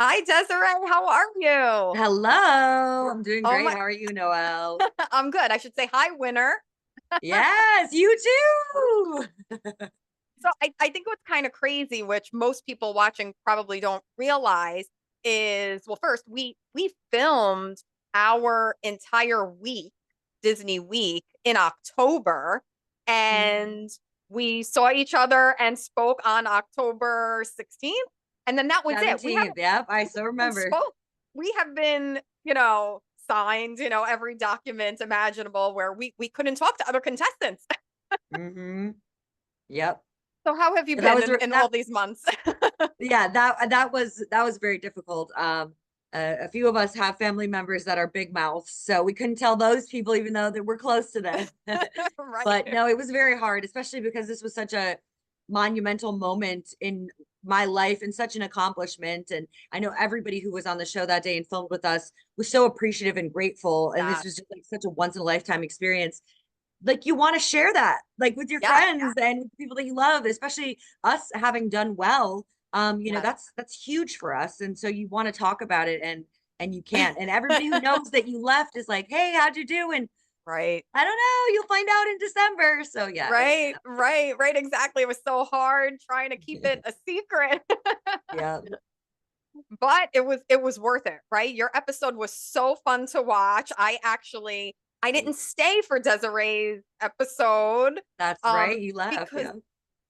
Hi, Desiree. How are you? Hello, I'm doing Oh great. my, How are you, Noel? I'm good. I should say hi, winner. Yes, you too. So I think what's kind of crazy, which most people watching probably don't realize, is well, first we filmed our entire week, Disney week, in October, Mhm. and we saw each other and spoke on October 16th, and then that was it. We 17th. haven't Yep, I we still haven't remember. spoke. We have been, signed, every document imaginable where we couldn't talk to other contestants. hmm Yep. So how have you That been was in that. all these months? Yeah, that was very difficult. A few of us have family members that are big mouths, so we couldn't tell those people, even though that we're close to them. But Right. no, it was very hard, especially because this was such a monumental moment in my life and such an accomplishment. And I know everybody who was on the show that day and filmed with us was so appreciative and grateful. And this Yeah. was just like such a once in a lifetime experience. Like you want to share that like with your Yeah. friends and with people that you love, especially us having done well. Yes. That's huge for us. And so you want to talk about it and you can't. And everybody who knows that you left is like, hey, how'd you do? And Right. I don't know. You'll find out in December. So yeah, it was Right. Right. Right. Exactly. It was so hard trying to keep it a secret. yeah. But it was worth it, right? Your episode was so fun to watch. I didn't stay for Desiree's episode That's right. You left. because Yeah.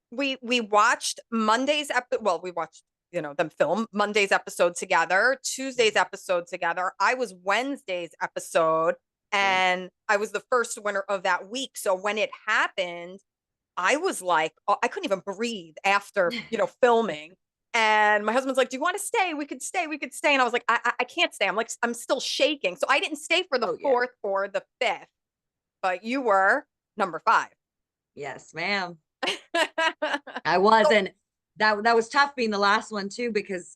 we watched we watched them film Monday's episode together, Tuesday's episode together. I was Wednesday's episode, Yeah. and I was the first winner of that week. So when it happened, I was like, oh, I couldn't even breathe after, filming. And my husband's like, "Do you want to stay? We could stay. We could stay." And I was like, I can't stay. I'm like, I'm still shaking. So I didn't stay for the Oh yeah. fourth or the fifth, but you were number five. Yes, ma'am. I was, So and that was tough being the last one too, because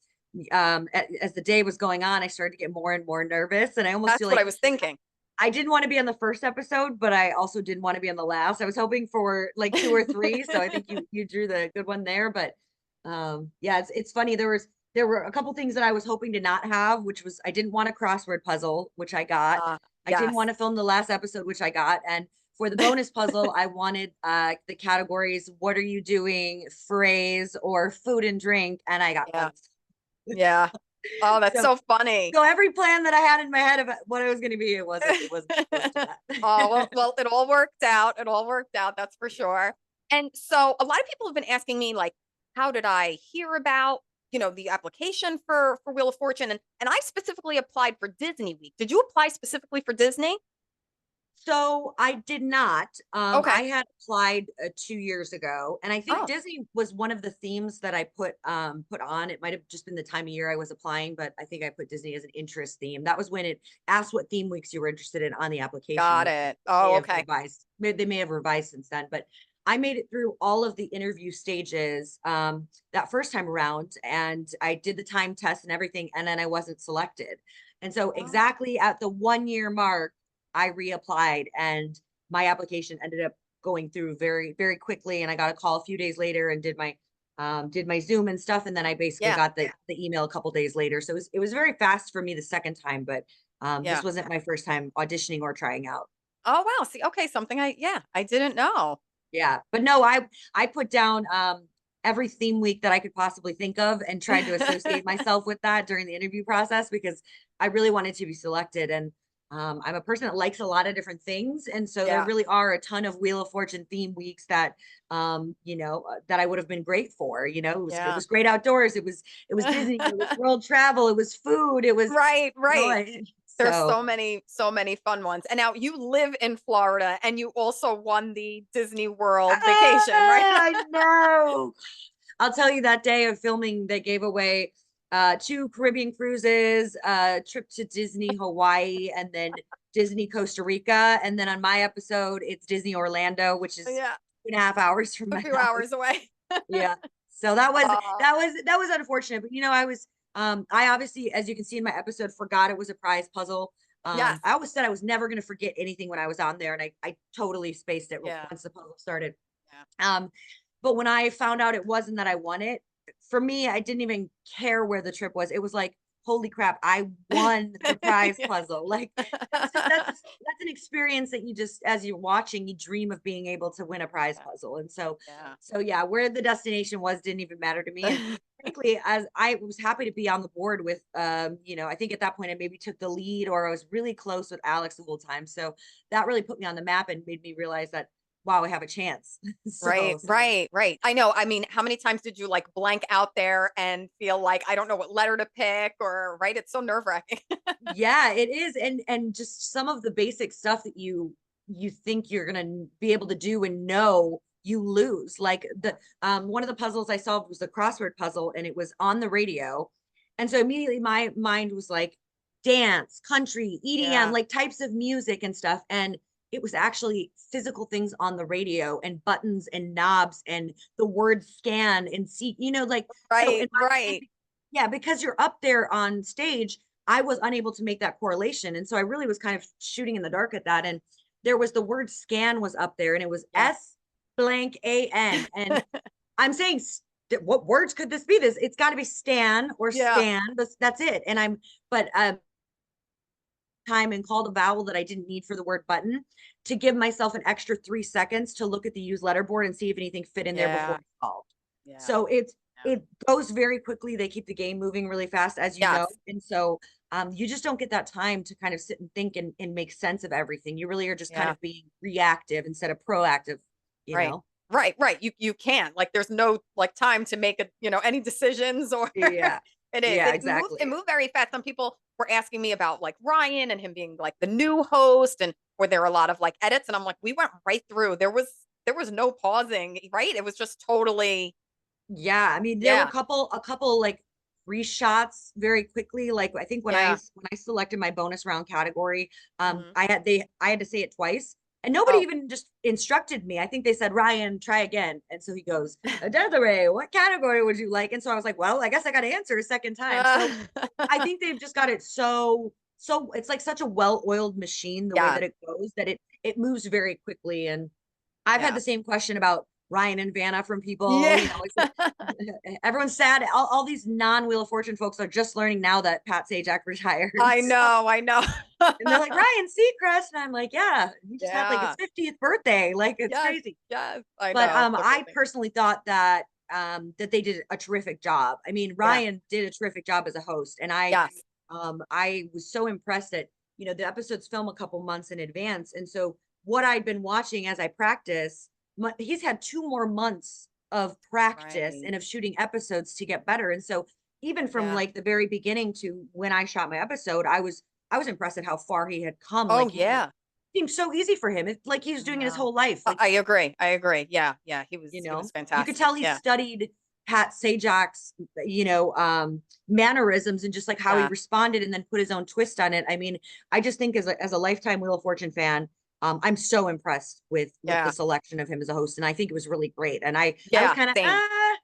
as the day was going on, I started to get more and more nervous, and I almost feel that's what I like was thinking. I didn't want to be on the first episode, but I also didn't want to be on the last. I was hoping for like two or three, so I think you drew the good one there. But yeah, it's funny. There were a couple things that I was hoping to not have, which was I didn't want a crossword puzzle, which I got. I didn't Yes. want to film the last episode, which I got, and for the bonus puzzle, I wanted the categories "What are you doing?" phrase or food and drink, and I got Yeah. both. Yeah. Oh, that's So so funny. so every plan that I had in my head about what it was going to be, it wasn't close to Oh, well, that. well, it all worked out. It all worked out, that's for sure. And so a lot of people have been asking me, like, how did I hear about, the application for Wheel of Fortune? And I specifically applied for Disney Week. Did you apply specifically for Disney? So I did not. Okay. I had applied 2 years ago, and I think Oh, Disney was one of the themes that I put on. It might have just been the time of year I was applying, but I think I put Disney as an interest theme. That was when it asked what theme weeks you were interested in on the application, got and it. they may Oh, have okay. revised. They may have revised since then, but I made it through all of the interview stages that first time around, and I did the time test and everything, and then I wasn't selected. And so Oh, exactly at the 1 year mark I reapplied and my application ended up going through very, very quickly. And I got a call a few days later and did my Zoom and stuff. And then I basically yeah. got the email a couple days later. So it was very fast for me the second time, but this Yeah. wasn't my first time auditioning or trying out. Oh, wow. See, okay, something I didn't know. Yeah. But no, I put down every theme week that I could possibly think of and tried to associate myself with that during the interview process because I really wanted to be selected. And I'm a person that likes a lot of different things. And so there Yeah. really are a ton of Wheel of Fortune theme weeks that that I would have been great for. It Yeah. was great outdoors. It was Disney, it was world travel, it was food, it was Right, right. There's so so many fun ones. And now you live in Florida and you also won the Disney World vacation, right? I know. I'll tell you that day of filming, they gave away two Caribbean cruises, a trip to Disney Hawaii, and then Disney Costa Rica. And then on my episode, it's Disney Orlando, which is Yeah, 2.5 hours from a my few house. hours away. Yeah. So that was Uh, that was that was unfortunate. But I obviously, as you can see in my episode, forgot it was a prize puzzle. yes. I always said I was never gonna forget anything when I was on there, and I totally spaced it Yeah. once the puzzle started. Yeah. Um, but when I found out it wasn't that I won it, for me, I didn't even care where the trip was. It was like holy crap, I won the prize puzzle. Like that's an experience that you just, as you're watching, you dream of being able to win a prize puzzle. And so, Yeah. so yeah, where the destination was didn't even matter to me. And frankly, as I was happy to be on the board with, I think at that point I maybe took the lead, or I was really close with Alex the whole time. So that really put me on the map and made me realize that, wow, I have a chance. Right, So right, right. I know. I mean, how many times did you like blank out there and feel like I don't know what letter to pick, or right? It's so nerve-wracking. yeah, it is. And just some of the basic stuff that you think you're gonna be able to do and know, you lose. Like the one of the puzzles I solved was the crossword puzzle, and it was on the radio. And so immediately my mind was like dance, country, EDM, Yeah. like types of music and stuff. And it was actually physical things on the radio and buttons and knobs and the word scan and see, like so in Right, my mind, right. yeah, because you're up there on stage, I was unable to make that correlation. And so I really was kind of shooting in the dark at that. And there was the word scan was up there, and it was Yeah. S blank AN. And I'm saying, what words could this be? It's got to be Stan or Yeah. Stan. That's it. And but time and called a vowel that I didn't need for the word button to give myself an extra 3 seconds to look at the use letterboard and see if anything fit in there before Yeah. I solved. Yeah. So Yeah. it goes very quickly. They keep the game moving really fast, as you know. Yes. And so you just don't get that time to kind of sit and think and make sense of everything. You really are just kind Yeah. of being reactive instead of proactive, you Right. know? Right, right. You can't. Like there's no like time to make any decisions or Yeah. it is. Yeah, It exactly. moved very fast. Some people were asking me about like Ryan and him being like the new host, and were there a lot of like edits, and I'm like we went right through. There was no pausing, right? It was just totally Yeah, I mean, there were yeah. a couple like reshots very quickly. Like I think Yeah. when I selected my bonus round category, Mhm. I had to say it twice, and nobody Oh. even just instructed me. I think they said, Ryan, try again. And so he goes, Desiree, what category would you like? And so I was like, well, I guess I got to answer a second time. So I think they've just got it so it's like such a well-oiled machine the way Yeah. that it goes, that it moves very quickly. And I've had Yeah. the same question about Ryan and Vanna from people, Yeah. is it, everyone's sad. All these non-Wheel of Fortune folks are just learning now that Pat Sajak retired. I So, know, I know. and they're like, Ryan Seacrest. And I'm like, yeah, he just had like his Yeah. 50th birthday. Like it's Yes, crazy. yes. I But know. So I funny. personally thought that that they did a terrific job. I mean, Yeah. Ryan did a terrific job as a host. And Yes. I was so impressed that, the episodes film a couple months in advance. And so what I'd been watching as I practice, he's had 2 more months of practice Right. and of shooting episodes to get better. And so even from Yeah. like the very beginning to when I shot my episode, I was impressed at how far he had come. Oh, Like he yeah. seemed so easy for him. It's like he was I doing it his know. whole life. Like, I agree. I agree. Yeah. Yeah. He was he was you could fantastic. tell he Yeah. studied Pat Sajak's, mannerisms and just like how he Yeah. responded and then put his own twist on it. I mean, I just think as a lifetime Wheel of Fortune fan, I'm so impressed with the Yeah. selection of him as a host, and I think it was really great. And I was Yeah. kind of Same.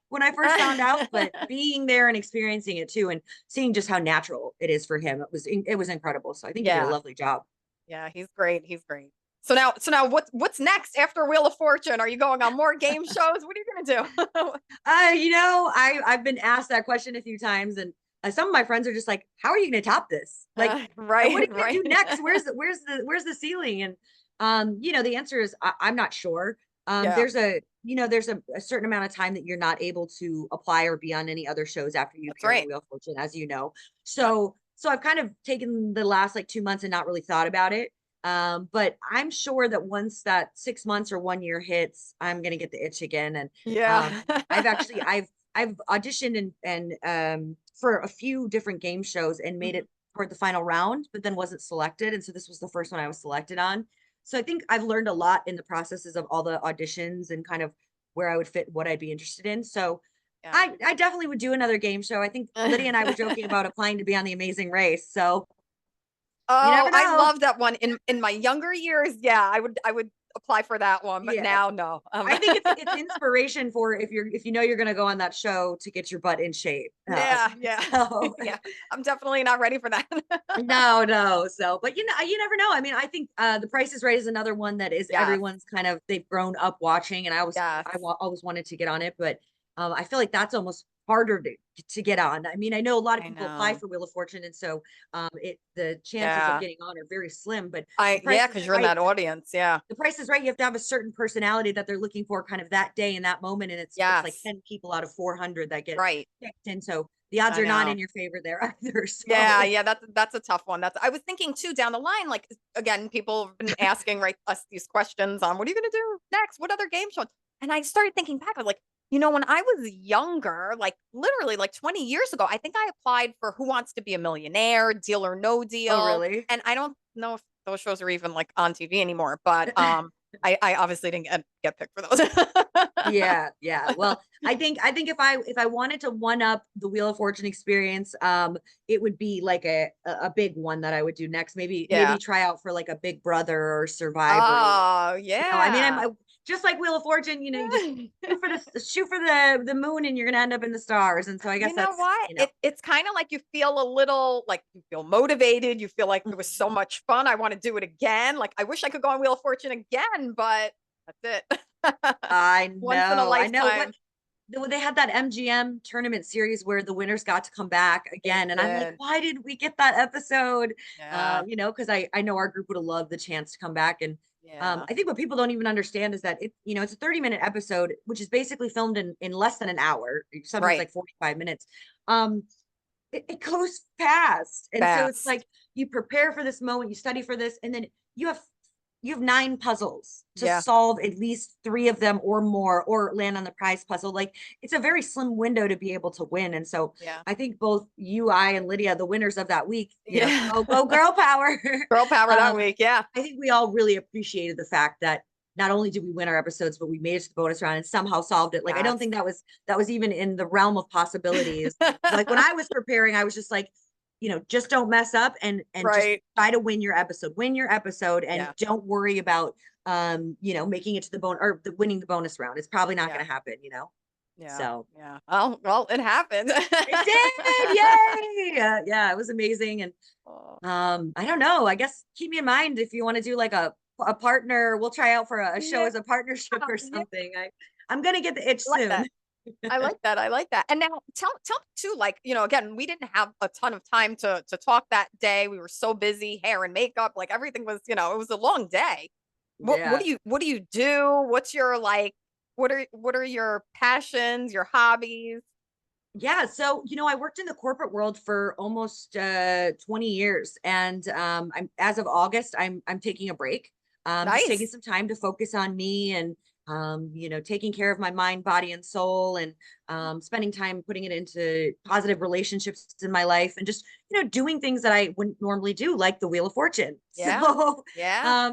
when I first found out, but being there and experiencing it too, and seeing just how natural it is for him, it was incredible. So I think he did a Yeah. lovely job. Yeah. He's great. He's great. So now what's next after Wheel of Fortune? Are you going on more game shows? What are you gonna do? I've been asked that question a few times, and some of my friends are just like, "How are you going to top this? Like, what are Right, you going to right. do next? Where's the ceiling?" And the answer is I'm not sure. Yeah. There's a certain amount of time that you're not able to apply or be on any other shows after you That's appear on right. Wheel of Fortune, as you know. Yep. So I've kind of taken the last like 2 months and not really thought about it. But I'm sure that once that 6 months or 1 year hits, I'm gonna get the itch again. And Yeah. I've actually I've auditioned and for a few different game shows and made Mhm. it toward the final round, but then wasn't selected. And so this was the first one I was selected on. So I think I've learned a lot in the processes of all the auditions and kind of where I would fit, what I'd be interested in. So Yeah. I definitely would do another game show. I think Lydia and I were joking about applying to be on The Amazing Race. So you Oh, never I know. love that one. In my younger years, yeah, I would apply for that one, but Yeah. now no. I think it's inspiration for if you know you're gonna go on that show to get your butt in shape. Yeah, yeah. So Yeah. I'm definitely not ready for that. no, no. So, but you never know. I mean, I think The Price is Right is another one that is Yes. everyone's they've grown up watching, and Yes. always wanted to get on it, but I feel like that's almost harder to get on. I mean, I know a lot of I people apply know. for Wheel of Fortune, and so the chances of Yeah. getting on are very slim. But the Yeah, Price is because you're in Right. that audience. Yeah. The Price is Right. You have to have a certain personality that they're looking for, kind of that day in that moment, and it's like Yes. 10 people out of 400 that get Right. picked, and so the odds I are not know. in your favor there either. Yeah, So yeah, that's a tough one. That's I was thinking too down the line, like again, people have been asking right us these questions on what are you gonna do next? What other game shows? And I started thinking back, I was like, when I was younger, like literally like 20 years ago, I think I applied for Who Wants to Be a Millionaire, Deal or No oh, Deal. really? And I don't know if those shows are even like on TV anymore, but I obviously didn't get picked for those. Yeah, yeah. Well, I think if I wanted to one up the Wheel of Fortune experience, it would be like a big one that I would do next. Maybe Yeah. try out for like a Big Brother or Survivor. Oh, I mean, yeah. just like Wheel of Fortune. You just shoot for the moon, and you're gonna end up in the stars. And so I guess You know that's what? It's kind of like you feel a little like you feel motivated. You feel like it was so much fun. I want to do it again. Like I wish I could go on Wheel of Fortune again, but that's it. Once in a I know what lifetime. they had that MGM tournament series where the winners got to come back They again, and I'm like, did. why didn't we get that episode? Yeah. Because I know our group would have loved the chance to come back. And Yeah. I think what people don't even understand is that it's a 30-minute episode, which is basically filmed in less than an hour, sometimes Right. like 45 minutes. Um, it goes fast, and so it's Fast. like you prepare for this moment, you study for this, and then you have 9 puzzles to Yeah. solve, at least 3 of them or more, or land on the prize puzzle. Like, it's a very slim window to be able to win. And so Yeah. I think both you, I, and Lydia, the winners of that week, Yeah. go girl power. Girl power that um, week. Yeah. I think we all really appreciated the fact that not only did we win our episodes, but we made it to the bonus round and somehow solved it. Like, I don't Yes. think that was even in the realm of possibilities. Like, when I was preparing, I was just like, just don't mess up, and just Right. try to win your episode, and Yeah. don't worry about making it to the winning the bonus round. It's probably not Yeah. going to happen. Yeah. So Yeah. Well, it happened. it did. Yay. Yeah, it was amazing. And Oh, I don't know, I guess keep me in mind if you want to do like a partner. We'll try out for a show yeah. as a partnership or Yeah. something. I'm gonna get the itch I like soon. that. I like that. I like that. And now tell me too, like, again, we didn't have a ton of time to talk that day. We were so busy, hair and makeup, like everything was, it was a long day. What Yeah. do you do? What's your like what are your passions, your hobbies? Yeah, so I worked in the corporate world for almost 20 years, and I'm as of August, I'm taking a break. Just taking Nice. some time to focus on me, and taking care of my mind, body, and soul, and spending time putting it into positive relationships in my life, and just doing things that I wouldn't normally do, like the Wheel of Fortune. Yeah. So Yeah.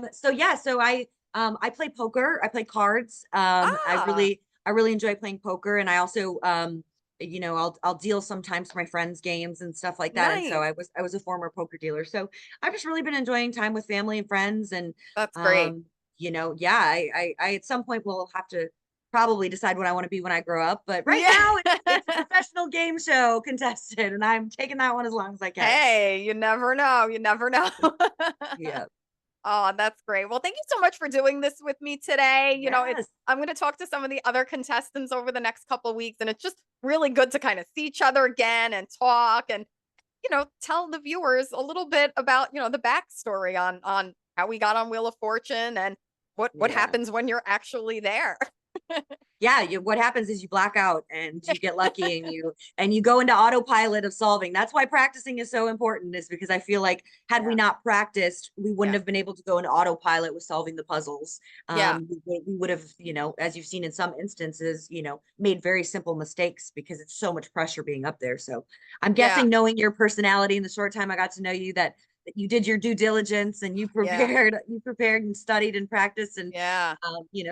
I play poker, I play cards. Ah, I really enjoy playing poker, and I also I'll deal sometimes for my friends' games and stuff like that. And so nice. I was a former poker dealer. So I've just really been enjoying time with family and friends. And That's great. yeah, I at some point will have to probably decide what I want to be when I grow up. But right Yeah. now it's a professional game show contestant, and I'm taking that one as long as I can. Hey, you never know. You never know. Yeah. Oh, that's great. Well, thank you so much for doing this with me today. Yes. I'm going to talk to some of the other contestants over the next couple of weeks, and it's just really good to kind of see each other again and talk and, tell the viewers a little bit about, the backstory on how we got on Wheel of Fortune and what Yeah. happens when you're actually there. Yeah, what happens is you black out, and you get lucky, and you go into autopilot of solving. That's why practicing is so important, is because I feel like had we Yeah. not practiced, we wouldn't Yeah. have been able to go into autopilot with solving the puzzles. Yeah. We would have, as you've seen in some instances, made very simple mistakes because it's so much pressure being up there. So I'm Yeah. guessing, knowing your personality in the short time I got to know you, that you did your due diligence, and you Yeah. prepared and studied and practiced, and Yeah.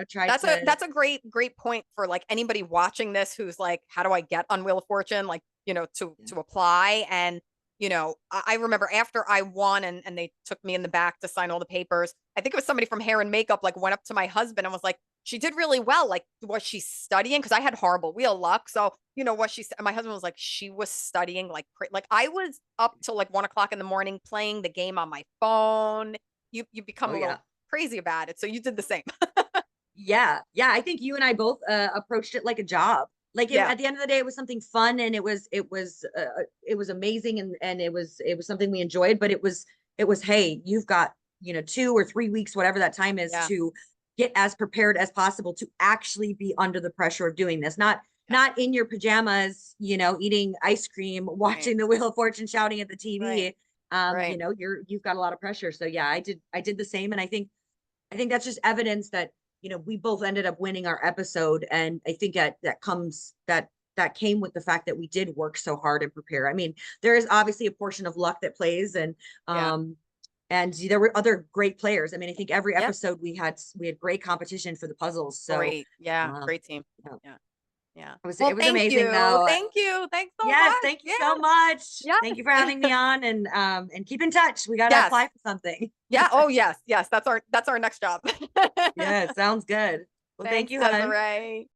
tried That's a to. that's a great point for like anybody watching this who's like, how do I get on Wheel of Fortune? Like, to apply. And, I remember after I won and they took me in the back to sign all the papers. I think it was somebody from hair and makeup like went up to my husband and was like, she did really well. Like, was she studying? Because I had horrible wheel luck. So, what she said, my husband was like, she was studying like I was up till like 1 o'clock in the morning playing the game on my phone. You become Oh, a yeah. little crazy about it. So you did the same. Yeah. Yeah. I think you and I both approached it like a job. Like Yeah. at the end of the day, it was something fun, and it was amazing, and it was something we enjoyed. But it was, hey, you've got 2 or 3 weeks, whatever that time is, Yeah. to get as prepared as possible to actually be under the pressure of doing this. Yeah. Not in your pajamas, eating ice cream, Right. watching the Wheel of Fortune, shouting at the Right. TV. Right. You've got a lot of pressure. So yeah, I did the same, and I think that's just evidence that, we both ended up winning our episode. And I think that came with the fact that we did work so hard and prepare. I mean, there is obviously a portion of luck that plays, Yeah. and there were other great players. I mean, I think every Yep. episode we had great competition for the puzzles. So Great. Yeah. um, Great team. yeah, Yeah. Yeah. it Well, was thank amazing you. though. Thank you. Thanks so Yes, much. thank you Yeah. so much. Thank you for Yes. having me on, and keep in touch. We gotta Yes. apply for something. Yeah. Oh, yes. Yes. That's our next job. Yeah, sounds good. Well, thank Thanks, you, hon. Desiree.